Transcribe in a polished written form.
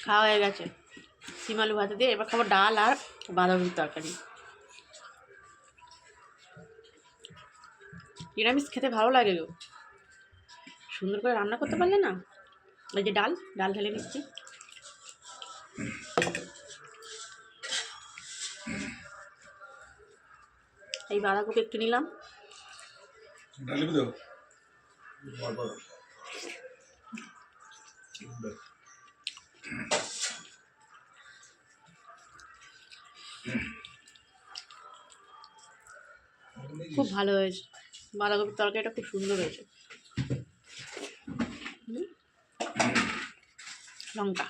খাওয়া হয়ে গেছে সিম আলু ভাতে দিয়ে। এবার খাবো ডাল আর বাঁধাকপির তরকারি। নিরামিষ খেতে ভালো লাগে গো, সুন্দর করে রান্না করতে পারলে না। ওই যে ডাল ঢেলে নিচ্ছি। এই বাঁধাকপি একটু নিলাম। খুব ভালো হয়েছে, বাঁধাকপির তরকারিটা খুব সুন্দর হয়েছে। লঙ্কা